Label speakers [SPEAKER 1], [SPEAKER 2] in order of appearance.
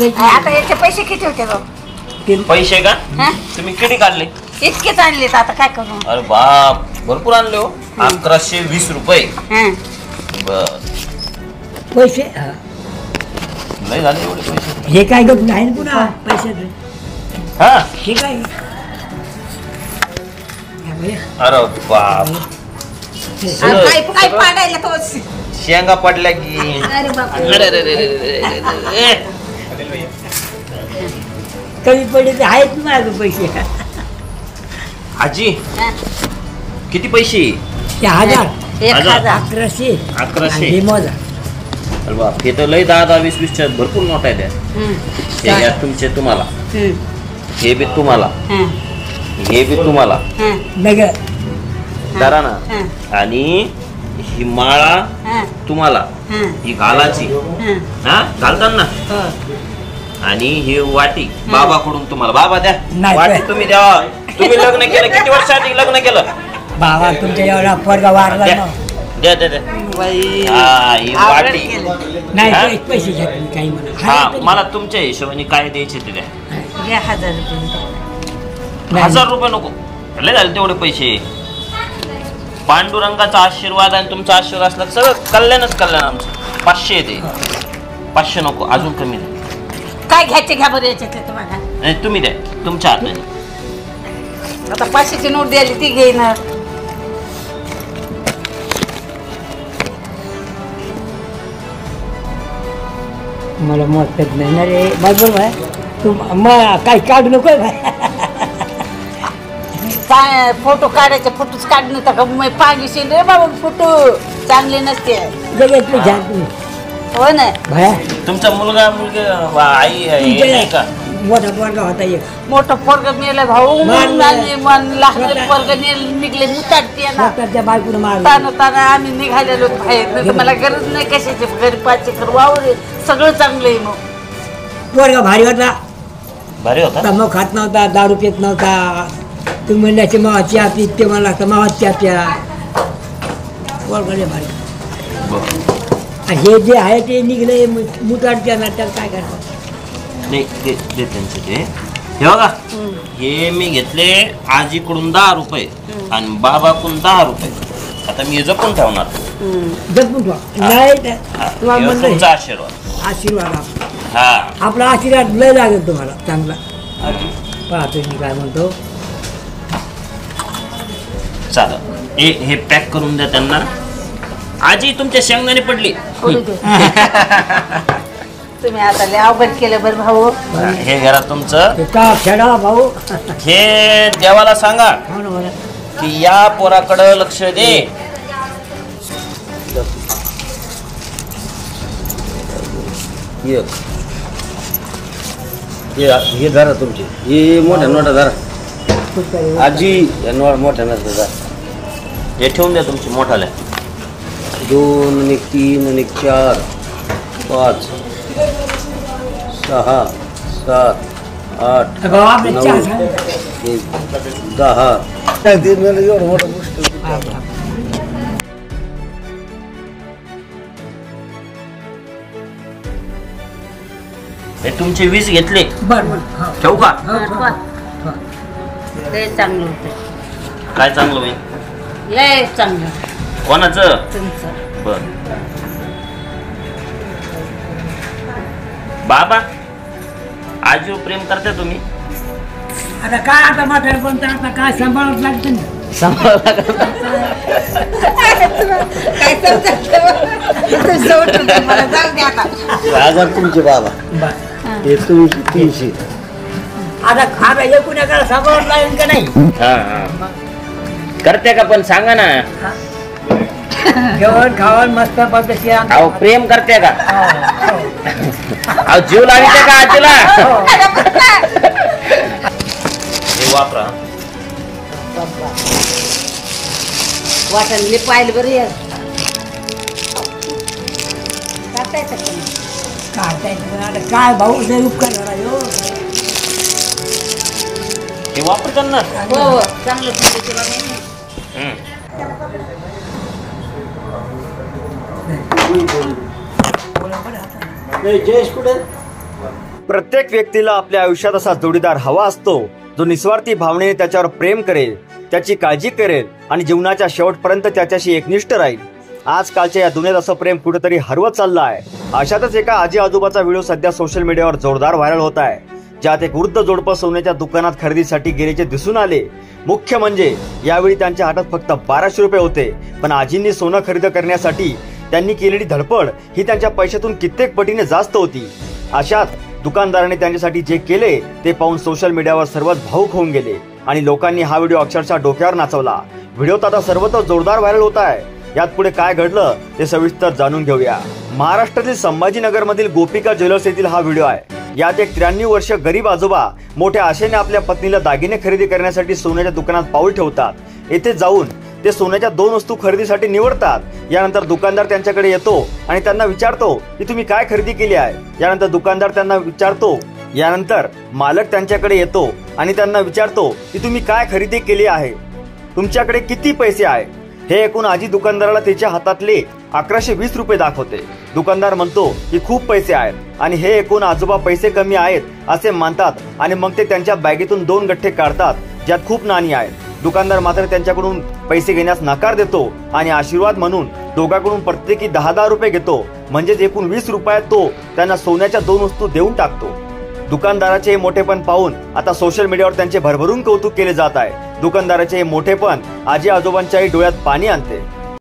[SPEAKER 1] आता याचे पैसे किती होते भाऊ?
[SPEAKER 2] पैसे का तुम्ही किती काढले?
[SPEAKER 1] इतकेच आणलेत आता काय करू?
[SPEAKER 2] अरे बाप भरपूर आणले हो. 1120 रुपये. बर
[SPEAKER 3] पैसे
[SPEAKER 2] लय झाले एवढे पैसे.
[SPEAKER 3] हे काय गप नाही ना पुन्हा पैशाचं.
[SPEAKER 2] हा
[SPEAKER 3] हे काय
[SPEAKER 2] अरे बाप
[SPEAKER 1] काय पाडायला तो
[SPEAKER 2] शेंगा पडल्या की.
[SPEAKER 1] अरे बाप
[SPEAKER 3] कमी पडले तर आहेत ना माझं पैसे.
[SPEAKER 2] आजी किती पैसे?
[SPEAKER 3] 1000
[SPEAKER 1] 1100
[SPEAKER 2] 1100.
[SPEAKER 3] हे मोजा.
[SPEAKER 2] अरे बाप हे तर लय 10 20 20च्या भरपूर नोट आहे त्या. हे तुमचे तुम्हाला, हे बी तुम्हाला, हे बी तुम्हाला
[SPEAKER 3] नगर
[SPEAKER 2] करा ना. आणि ही माळा तुम्हाला, ही घालाची हा घालताना. आणि ही वाटी बाबाकडून तुम्हाला. बाबा द्या वाटी तुम्ही द्या. तुम्ही लग्न केलं किती वर्ष आधी लग्न केलं?
[SPEAKER 3] बाबा तुमच्या एवढा पोरगा वारला ना.
[SPEAKER 2] द्या द्या द्या. हा ही वाटी
[SPEAKER 3] नाही पैसे घ्या तुम्ही काही म्हणा.
[SPEAKER 2] हा मला तुमच्या हिशोबाने काय द्यायचे ते द्या.
[SPEAKER 1] 1000 रुपये.
[SPEAKER 2] 1000 रुपये नको लय झाले तेवढे पैसे. पांडुरंगाचा आशीर्वाद आणि तुमचा आशीर्वाद असला सगळं कल्याणच कल्याण आमचं. 500 येते. 500 नको अजून कमी द्या.
[SPEAKER 1] काय घ्यायचे घ्या बरं याच्यातले तुम्हाला.
[SPEAKER 2] नाही तुम्ही द्या तुमच्या हाताने.
[SPEAKER 1] आता 500ची नोट द्यायली ती घेणार.
[SPEAKER 3] मला मत नाही ना रे. बरोबर आहे तू मग काही काढू नको
[SPEAKER 1] काय फोटो काढायचे फोटोच काढणं तर पाहिजे रे बाबा. फोटो चांगले नसते.
[SPEAKER 3] जगातले घ्या तुम्ही.
[SPEAKER 1] हो ना
[SPEAKER 3] भया
[SPEAKER 2] तुमचा मुलगा मुलगी आई नाही का?
[SPEAKER 3] मोठा पोरगा होता एक.
[SPEAKER 1] मोठं पोरग मेलं भाऊ. लहान पोरग निघले मुताडते ना.
[SPEAKER 3] त्या बायकोनं मारलं.
[SPEAKER 1] ताना ताना आम्ही निघालेलो बाहेर. नाही तर मला गरज नाही कशाची. घरी 5 एकर वावर सगळं चांगलं आहे. मग
[SPEAKER 3] पोरगा भारी होता.
[SPEAKER 2] भारी होता.
[SPEAKER 3] तंबाखू खात नव्हता, दारू पित नव्हता. तुम्ही म्हणल्याचे मावा चहा पीत ते मला लागतं मावा चहा प्या. पोरगा भारी. हे जे आहे ते निघले मुताडच्या ना. त्याला काय करतात
[SPEAKER 2] नाही दे त्यांचं ते. हे बघा हे मी घेतले आजीकडून 10 रुपये आणि बाबाकडून 10 रुपये. आता मी जपून ठेवणार.
[SPEAKER 3] जपून ठेवा. नाही तुम्हाला म्हणलं
[SPEAKER 2] तुमचा आशीर्वाद.
[SPEAKER 3] आशीर्वाद
[SPEAKER 2] हा
[SPEAKER 3] आपला आशीर्वाद लय लागेल तुम्हाला चांगला. पाहतो मी काय म्हणतो.
[SPEAKER 2] चालेल हे पॅक करून द्या त्यांना. आजी तुमच्या शेंगदाणे पडली.
[SPEAKER 1] तुम्ही आता लय अवघड केलं बरं भाऊ.
[SPEAKER 2] हे घरा तुमचं.
[SPEAKER 3] खेळा भाऊ.
[SPEAKER 2] हे देवाला सांगा की या पोराकडं लक्ष दे.
[SPEAKER 4] हे धरा तुमचे. हे मोठ्या नोटा धरा आजी. या नोट मोठ्या नसतं धरा.
[SPEAKER 2] हे ठेवून द्या तुमची मोठाल्या.
[SPEAKER 4] 2 आणि 3 आणि 4 5 6 7 8 9 10 एवढं मोठं गोष्ट.
[SPEAKER 2] हे तुमचे 20 घेतले.
[SPEAKER 3] बरं
[SPEAKER 2] ठेवू का?
[SPEAKER 1] लय चांगलं होतं.
[SPEAKER 2] काय चांगलं बाई?
[SPEAKER 1] लय चांगलं.
[SPEAKER 2] कोणाचं?
[SPEAKER 1] तुमचं.
[SPEAKER 2] बर बाबा आजीवर प्रेम करता तुम्ही?
[SPEAKER 3] आता काय आता मोठ्या कोणतं आता काय सांभाळत लागतं ना.
[SPEAKER 1] काय मला जाऊ द्या आता.
[SPEAKER 4] 1000 तुमचे बाबा. हे तुमचे 300.
[SPEAKER 3] आता खायला एकूण एकाला सांभाळत लागेल का नाही.
[SPEAKER 2] करते का पण सांगा ना.
[SPEAKER 3] जेवण खावण मस्त पद्धती.
[SPEAKER 2] अहो प्रेम करते का? अहो जीव लावते का आजीला? हे वापरा.
[SPEAKER 1] वाटण पाहिलं बरं.
[SPEAKER 3] काय भाऊ लय उपकार झाला ह्यो.
[SPEAKER 2] हे वापरतात ना.
[SPEAKER 1] हो चांगलं तुला
[SPEAKER 4] जयेश कुठे?
[SPEAKER 5] प्रत्येक व्यक्तीला आपल्या आयुष्यात असा जोडीदार हवा असतो जो निस्वार्थी भावनेने त्याच्यावर प्रेम करेल, त्याची काळजी करेल आणि जीवनाच्या शेवटपर्यंत त्याच्याशी एकनिष्ठ राहील. आजकालच्या या दुनियेत असं प्रेम कुठेतरी हरवत चाललं आहे. अशातच एका आजी आजोबाचा व्हिडिओ सध्या सोशल मीडियावर जोरदार व्हायरल होत आहे, ज्यात एक वृद्ध जोडपं सोन्याच्या दुकानात खरेदीसाठी गेल्याचे दिसून आले. मुख्य म्हणजे यावेळी त्यांच्या हातात फक्त 1200 रुपये होते, पण आजींनी सोनं खरेदी करण्यासाठी त्यांनी केलेली धडपड ही त्यांच्या पैशातून कित्येक पटीने जास्त होती. अशात दुकानदाराने त्यांच्यासाठी जे केले ते पाहून सोशल मीडियावर सर्वच भावुक होऊन गेले आणि लोकांनी हा व्हिडिओ अक्षरशः डोक्यावर नाचवला. व्हिडिओ आता सर्वत्र जोरदार व्हायरल होत आहे. यात पुढे काय घडलं ते सविस्तर जाणून घेऊया. महाराष्ट्रातील संभाजीनगर मधील गोपिका ज्वेलर्स येथील हा व्हिडिओ आहे. यात एक 93 वर्ष गरीब आजोबा मोठ्या आशेने आपल्या पत्नीला दागिने खरेदी करण्यासाठी सोन्याच्या दुकानात पाऊल ठेवतात. येथे जाऊन ते सोन्याच्या 2 वस्तू खरेदीसाठी निवडतात. यानंतर दुकानदार त्यांच्याकडे येतो आणि त्यांना विचारतो की तुम्ही काय खरेदी केली आहे. यानंतर मालक त्यांच्याकडे येतो आणि त्यांना विचारतो की तुम्ही काय खरेदी केली आहे, तुमच्याकडे किती पैसे आहे. हे ऐकून आजी दुकानदाराला त्याच्या हातातले 1120 रुपये दाखवते. दुकानदार म्हणतो की खूप पैसे आहेत आणि हे ऐकून आजोबा पैसे कमी आहेत असे मानतात आणि मग ते त्यांच्या बॅगेतून 2 गठ्ठे काढतात ज्यात खूप नाणी आहेत. दुकानदार मात्र त्यांच्याकडून पैसे घेण्यास नकार देतो आणि आशीर्वाद म्हणून दोघांकडून प्रत्येकी 10-10 रुपये घेतो. म्हणजेच एकूण 20 रुपयात तो त्यांना सोन्याच्या 2 वस्तू देऊन टाकतो. दुकानदाराचे हे मोठेपण पाहून आता सोशल मीडियावर त्यांचे भरभरून कौतुक केले जात आहे. दुकानदाराचे हे मोठेपण आजी आजोबांच्याही डोळ्यात पाणी आणते.